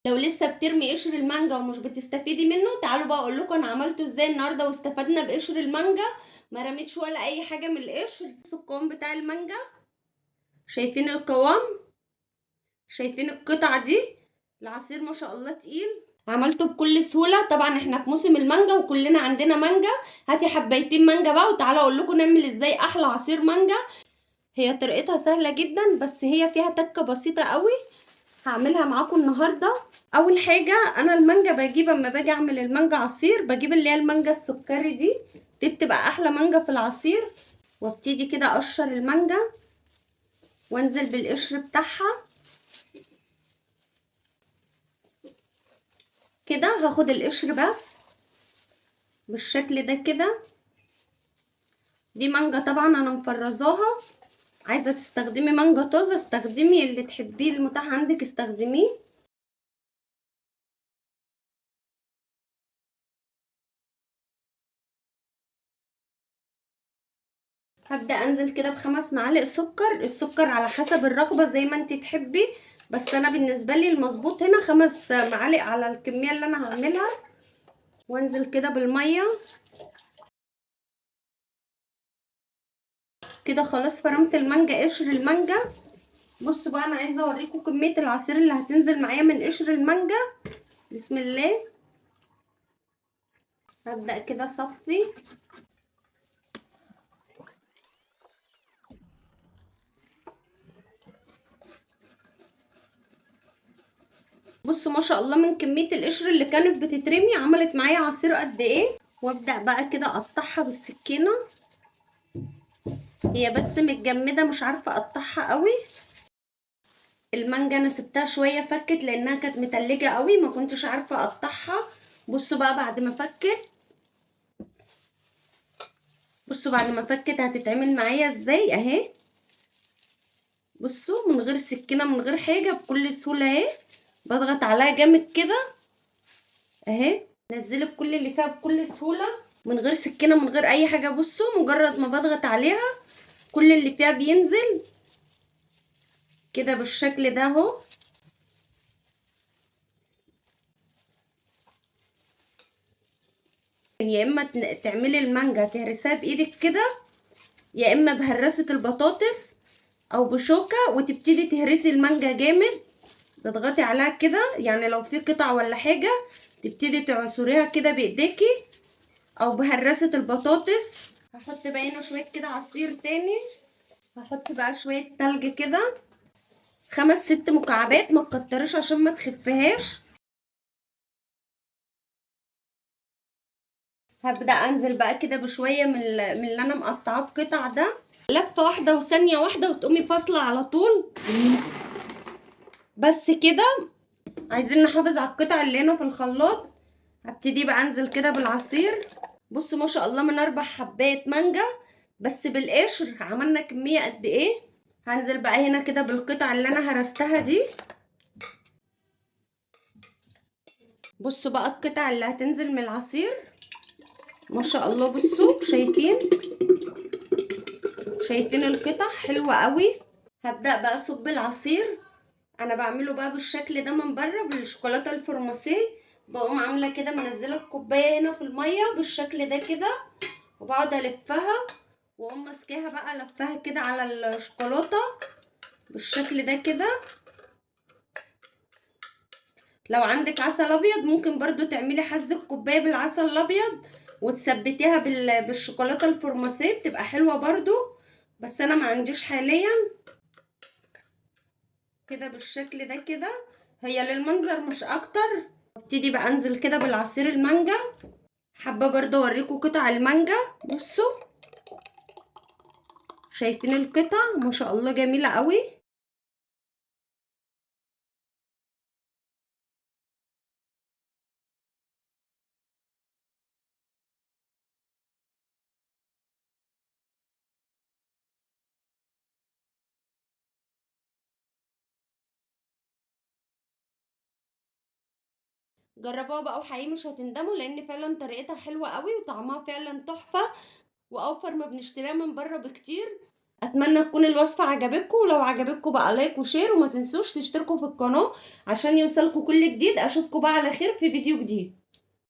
لو لسه بترمي قشر المانجا ومش بتستفيدي منه، تعالوا بقى اقول لكم انا عملته ازاي النهارده واستفدنا بقشر المانجا. ما رميتش ولا اي حاجه من القشر. بصوا القوام بتاع المانجا، شايفين القوام؟ شايفين القطعه دي؟ العصير ما شاء الله تقيل. عملته بكل سهوله. طبعا احنا في موسم المانجا وكلنا عندنا مانجا. هاتي حبايتين مانجا بقى وتعالوا اقول لكم نعمل ازاي احلى عصير مانجا. هي طريقتها سهله جدا بس هي فيها تكه بسيطه قوي هعملها معاكم النهارده. اول حاجه انا المانجا بجيب، اما باجي اعمل المانجا عصير بجيب اللي هي المانجا السكري دي بتبقى احلى مانجا في العصير. وابتدي كده اقشر المانجا وانزل بالقشر بتاعها كده. هاخد القشر بس بالشكل ده كده. دي مانجا طبعا انا مفرزاها. عايزه تستخدمي مانجا طازه استخدمي اللي تحبيه المتاح عندك استخدميه. هبدأ انزل كده ب5 معالق سكر. السكر على حسب الرغبة زي ما انت تحبي، بس انا بالنسبة لي المظبوط هنا 5 معالق على الكمية اللي انا هعملها. وانزل كده بالمية كده. خلاص فرمت المانجا، قشر المانجا. بصوا بقى انا عايزة اوريكم كمية العصير اللي هتنزل معايا من قشر المانجا. بسم الله. هبدأ كده اصفي. بصوا ما شاء الله من كمية القشر اللي كانت بتترمي عملت معايا عصير قد ايه. وابدأ بقى كده اقطعها بالسكينة. هي بس متجمدة مش عارفة اقطعها قوي. المانجا انا سبتها شوية فكت لانها كانت متلجة قوي ما كنتش عارفة اقطعها. بصوا بقى بعد ما فكت، بصوا بعد ما فكت هتتعمل معايا ازاي اهي. بصوا من غير سكينة من غير حاجة بكل سهولة اهي. بضغط عليها جامد كده اهي. نزلت كل اللي فيها بكل سهولة من غير سكينة من غير اي حاجة. بصوا مجرد ما بضغط عليها كل اللي فيها بينزل كده بالشكل ده اهو. يا اما تعملي المانجا تهرسيها بايدك كده، يا اما بهرسة البطاطس او بشوكة وتبتدي تهرسي المانجا جامد. تضغطي عليها كده يعني لو في قطع ولا حاجة تبتدي تعصريها كده بايديكي او بهرسة البطاطس. هحط بقى هنا شوية كده عصير تاني. هحط بقى شوية تلج كده 5 6 مكعبات ما تكترش عشان ما تخفهاش. هبدأ انزل بقى كده بشوية من اللي انا مقطعاه بقطع ده. لفة واحدة وثانية واحدة وتقومي فاصلة على طول. بس كده. عايزين نحافظ على القطع اللي هنا في الخلاط. هبتدي بقى انزل كده بالعصير. بصوا ما شاء الله من 4 حبات مانجا بس بالقشر عملنا كمية قد ايه. هنزل بقى هنا كده بالقطع اللي انا هرستها دي. بصوا بقى القطع اللي هتنزل من العصير ما شاء الله. بصوا شايفين؟ شايفين القطع حلوة قوي. هبدأ بقى اصب العصير. انا بعمله بقى بالشكل ده من بره بالشوكولاته الفرماسيه. بقوم عامله كده منزله الكوبايه هنا في الميه بالشكل ده كده وبقعد الفها واقوم ماسكاها بقى لفها كده على الشوكولاته بالشكل ده كده. لو عندك عسل ابيض ممكن برضو تعملي حز الكوبايه بالعسل الابيض وتثبتيها بالشوكولاته الفرماسيه بتبقى حلوه برضو، بس انا ما عنديش حاليا. كده بالشكل ده كده هي للمنظر مش اكتر. ابتدي بقى انزل كده بالعصير المانجا. حابه برضه اوريكم قطع المانجا. بصوا شايفين القطع ما شاء الله جميله قوي. جربوها بقى وحقيقي مش هتندموا لان فعلا طريقتها حلوه قوي وطعمها فعلا تحفه واوفر ما بنشتريها من بره بكتير. اتمنى تكون الوصفة عجبتكم، ولو عجبتكم بقى لايك وشير، وما تنسوش تشتركوا في القناة عشان يوصلكوا كل جديد. اشوفكم بقى على خير في فيديو جديد.